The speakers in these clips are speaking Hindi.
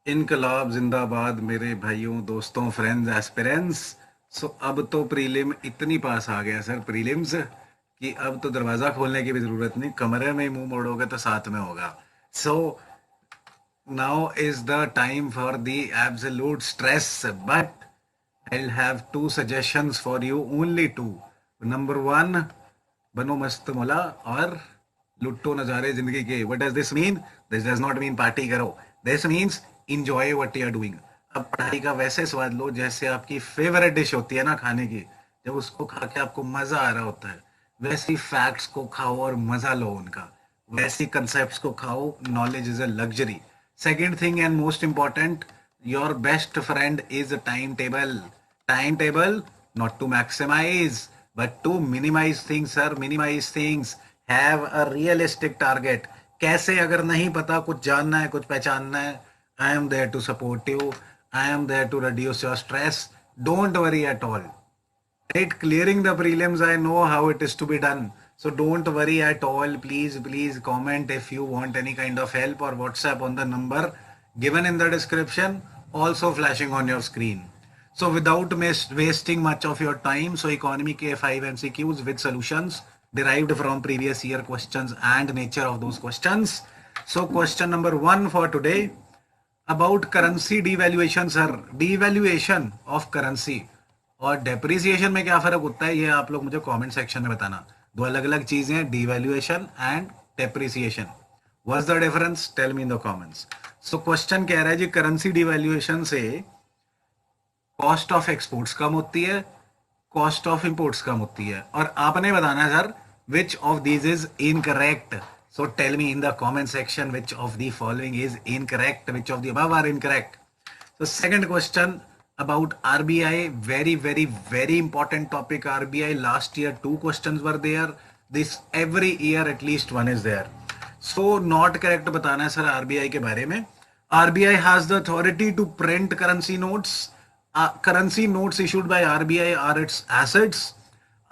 इनकलाब जिंदाबाद मेरे भाइयों दोस्तों फ्रेंड्स एस्पिरेंट्स। सो अब तो प्रीलिम इतनी पास आ गया सर प्रीलिम्स कि अब तो दरवाजा खोलने की भी जरूरत नहीं, कमरे में ही मुंह मोड़ोगे तो साथ में होगा। So now is the time for the absolute stress, but I'll have two suggestions for you, only two. Number one, बनो मस्त मोला और लुट्टो नजारे जिंदगी के। What does this mean? This does not mean party करो. This means enjoy what you are doing. अब पढ़ाई का वैसे स्वाद लो जैसे आपकी फेवरेट डिश होती है ना खाने की, जब उसको खा के आपको मजा आ रहा होता है, वैसी फैक्ट्स को खाओ और मजा लो उनका। वैसी कंसेप्ट को खाओ, knowledge is a luxury. Second thing and most important, your best friend is time table. Time table not to maximize but to minimize things sir, minimize things, have a realistic target। कैसे अगर नहीं पता, कुछ जानना है, कुछ पहचानना है, I am there to support you, I am there to reduce your stress, don't worry at all। Right, clearing the prelims, I know how it is to be done, so don't worry at all। Please comment if you want any kind of help or WhatsApp on the number given in the description, also flashing on your screen। So without wasting much of your time, so economy K5 MCQs with solutions derived from previous year questions and nature of those questions। So question number one for today, about currency devaluation sir. Devaluation of currency और डेप्रिसिएशन में क्या फर्क होता है, ये आप लोग मुझे कमेंट सेक्शन में बताना। दो अलग अलग चीजें हैं, devaluation and depreciation. What's the difference, tell me in the comments. So question कह रहा है जी, करेंसी डिवैल्यूएशन से कॉस्ट ऑफ एक्सपोर्ट्स कम होती है, कॉस्ट ऑफ इंपोर्ट्स कम होती है, और आपने बताना है sir which of these is incorrect. So tell me in the comment section which of the following is incorrect, which of the above are incorrect। So second question about RBI, very important topic RBI। Last year 2 questions were there, this every year at least one is there। So not correct बताना है सर RBI के बारे में। RBI has the authority to print currency notes। Currency notes issued by RBI are its assets।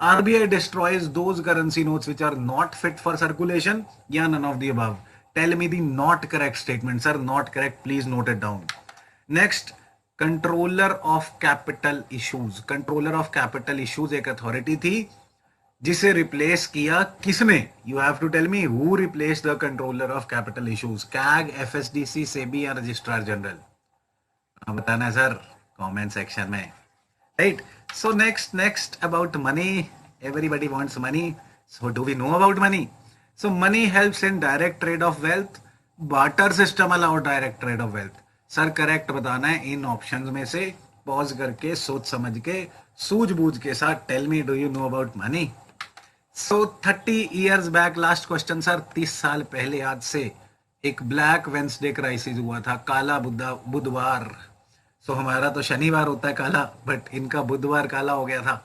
RBI destroys those currency notes which are not fit for circulation, या none of the above। Tell me the not correct statement, sir। Not correct, please note it down। Next, controller of capital issues. Controller of capital issues एक अथॉरिटी थी जिसे रिप्लेस किया किसने? You have to tell me who replace the controller of capital issues. CAG, FSDC, SEBI या रजिस्ट्रार जनरल? बताना है सर कमेंट सेक्शन में। Right, so next about money, everybody wants money। So do we know about money? So money helps in direct trade of wealth, barter system allow direct trade of wealth। Sir correct बताना है इन ऑप्शंस में से, पॉज करके सोच समझ के सूझबूझ के साथ। Tell me, do you know about money? So 30 years back, last question sir, 30 साल पहले आज से एक ब्लैक वेंसडे क्राइसिस हुआ था, काला बुधवार। सो हमारा तो शनिवार होता है काला, बट इनका बुधवार काला हो गया था।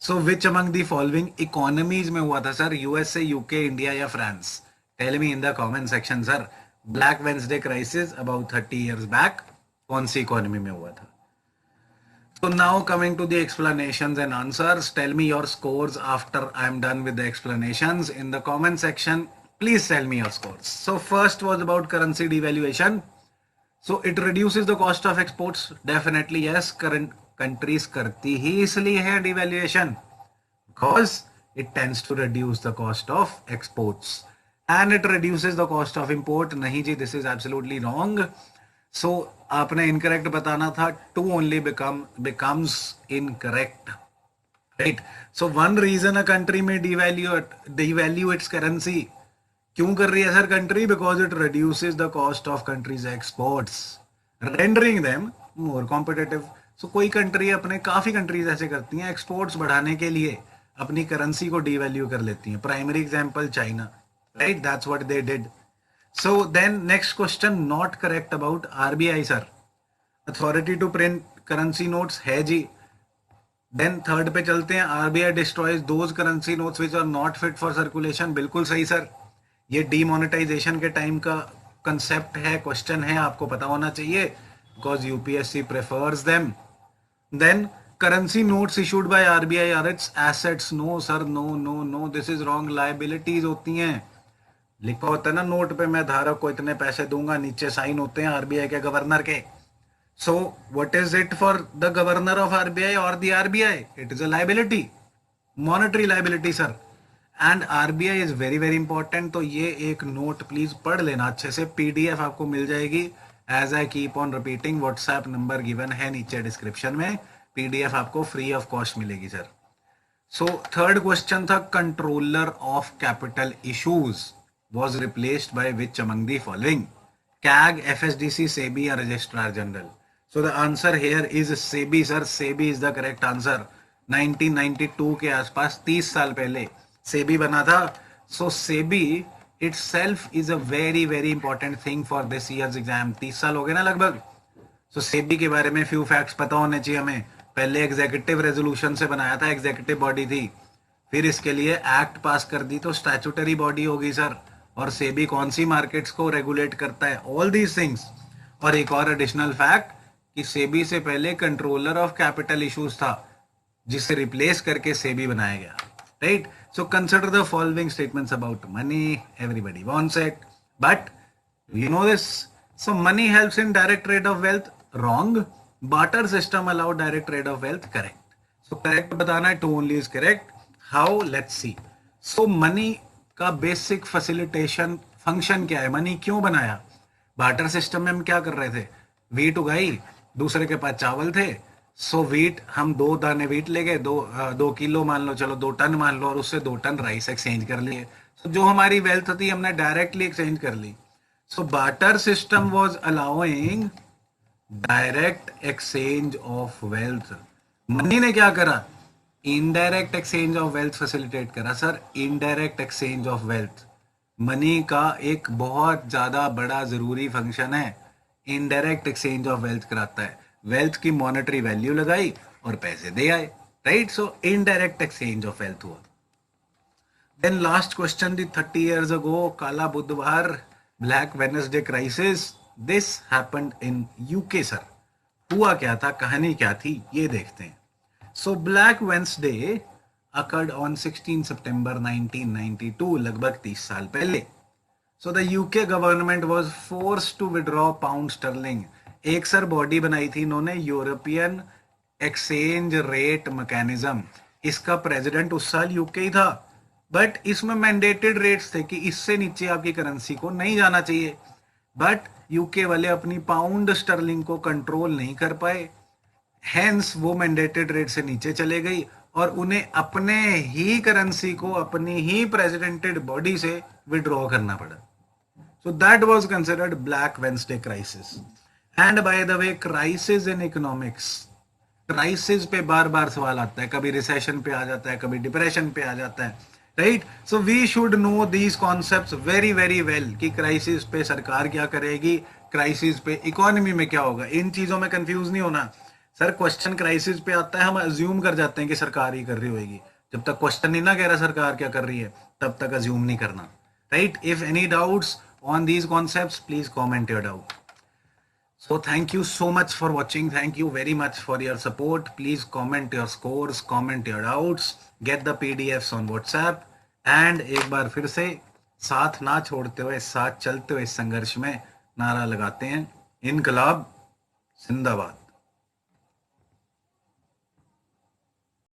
So which among the following economies में हुआ था सर? यूएसए, यूके, इंडिया या France? Tell me in the comment section sir. Black Wednesday crisis about 30 years back कौन सी इकोनॉमी में हुआ था? So now coming to the explanations and answers, tell me your scores after I am done with the explanations in the comment section। Please tell me your scores। So first was about currency devaluation। So it reduces the cost of exports, definitely yes। Current countries करती ही इसलिए है devaluation because it tends to reduce the cost of exports and it reduces the cost of import। नहीं जी, this is absolutely wrong। So आपने incorrect बताना था, two only becomes incorrect। Right, so one reason a country may devalue its currency, क्यों कर रही है sir country? Because it reduces the cost of countries exports, rendering them more competitive. So कोई कंट्री, अपने काफी कंट्रीज ऐसे करती हैं, एक्सपोर्ट्स बढ़ाने के लिए अपनी करेंसी को डिवैल्यू कर लेती हैं। Primary example China, right, that's what they did. So then next question not correct about RBI sir. Authority to print currency notes है जी। देन थर्ड पे चलते हैं, RBI destroys those currency notes which are not fit for circulation. बिल्कुल सही सर, ये डीमोनेटाइजेशन के टाइम का कंसेप्ट है, क्वेश्चन है, आपको पता होना चाहिए because UPSC prefers them. Then currency notes issued by RBI are its assets. No sir, no no no, this is wrong. Liabilities होती हैं, लिखा होता है ना नोट पे, मैं धारक को इतने पैसे दूंगा, नीचे साइन होते हैं आरबीआई के गवर्नर के. So what is it for the governor of RBI और the RBI? It is a liability, monetary liability sir. And RBI is very very important. तो ये एक नोट प्लीज पढ़ लेना अच्छे से. पीडीएफ आपको मिल जाएगी as I keep on repeating. WhatsApp number given है नीचे डिस्क्रिप्शन में. पीडीएफ आपको फ्री ऑफ कॉस्ट मिलेगी सर. सो थर्ड क्वेश्चन था, controller of capital issues was replaced by which among the following? CAG, FSDC, SEBI या registrar general? So the answer here is SEBI sir. SEBI is the correct answer. 1992 के आसपास, 30 साल पहले SEBI बना था. So SEBI itself is a very very important thing for this year's exam. 30 साल हो गए ना लगभग. So SEBI के बारे में few facts पता होने चाहिए हमें. पहले एग्जीक्यूटिव रेजोल्यूशन से बनाया था, एग्जीक्यूटिव बॉडी थी. फिर इसके लिए एक्ट पास कर दी तो स्टैट्यूटरी बॉडी होगी सर. और सेबी कौन सी मार्केट्स को रेगुलेट करता है? All these things. और एक और एडिशनल फैक्ट कि सेबी से पहले कंट्रोलर ऑफ कैपिटल इश्यूज था, जिसे रिप्लेस करके सेबी बनाया गया. Right. So consider the following statements about money. Everybody wants it, but you know this. So money helps in direct trade of wealth. Wrong. Barter system allow direct trade of wealth. Correct. So correct बताना है. Two only is correct. How? Let's see. So money का बेसिक फैसिलिटेशन फंक्शन क्या है? मनी क्यों बनाया? बार्टर सिस्टम में हम क्या कर रहे थे? वीट उगाई, दूसरे के पास चावल थे. सो वीट, हम 2 दाने वीट ले गए, 2 किलो मान लो, चलो 2 टन मान लो, और उससे 2 टन राइस एक्सचेंज कर लिए. सो जो हमारी वेल्थ थी हमने डायरेक्टली एक्सचेंज कर ली. So barter system was allowing direct exchange of wealth. Money ने क्या करा? Indirect exchange of wealth facilitate करा sir. Indirect exchange of wealth money का एक बहुत ज्यादा बड़ा जरूरी फंक्शन है. इनडायरेक्ट एक्सचेंज ऑफ वेल्थ कराता है. वेल्थ की मॉनेटरी वैल्यू लगाई और पैसे दे आए. Right. So indirect exchange of wealth हुआ. देन लास्ट क्वेश्चन, दी 30 years ago, काला बुधवार, black Wednesday crisis, this happened in UK sir. हुआ क्या था, कहानी क्या थी, ये देखते हैं. So Black Wednesday occurred on 16 September 1992, लगभग 30 साल पहले. So the UK government was forced to withdraw pound sterling. एक सर बॉडी बनाई थी इन्होंने, यूरोपियन एक्सचेंज रेट मैकेनिज्म. इसका प्रेसिडेंट उस साल यूके ही था, बट इसमें मैंडेटेड रेट्स थे कि इससे नीचे आपकी करेंसी को नहीं जाना चाहिए. बट यूके वाले अपनी पाउंड स्टर्लिंग को कंट्रोल नहीं कर पाए. हेंस वो मैंडेटेड रेट से नीचे चले गई और उन्हें अपने ही करेंसी को अपनी ही प्रेसिडेंटेड बॉडी से विड्रॉ करना पड़ा. So that was considered black Wednesday crisis. And by the way, crisis in economics, crisis पे बार बार सवाल आता है. कभी रिसेशन पे आ जाता है, कभी डिप्रेशन पे आ जाता है. Right. So we should know these concepts very very well कि क्राइसिस पे सरकार क्या करेगी, क्राइसिस पे इकोनॉमी में क्या होगा. इन चीजों में कंफ्यूज नहीं होना सर. क्वेश्चन क्राइसिस पे आता है, हम अज्यूम कर जाते हैं कि सरकार ही कर रही होगी. जब तक क्वेश्चन नहीं ना कह रहा सरकार क्या कर रही है, तब तक अज्यूम नहीं करना. Right. If any doubts on these concepts, please comment your doubt. So thank you so much for watching. Thank you very much for your support. Please comment your scores, comment your doubts, get the PDFs on WhatsApp. And एक बार फिर से साथ ना छोड़ते हुए, साथ चलते हुए इस संघर्ष में नारा लगाते हैं, इनकलाब जिंदाबाद.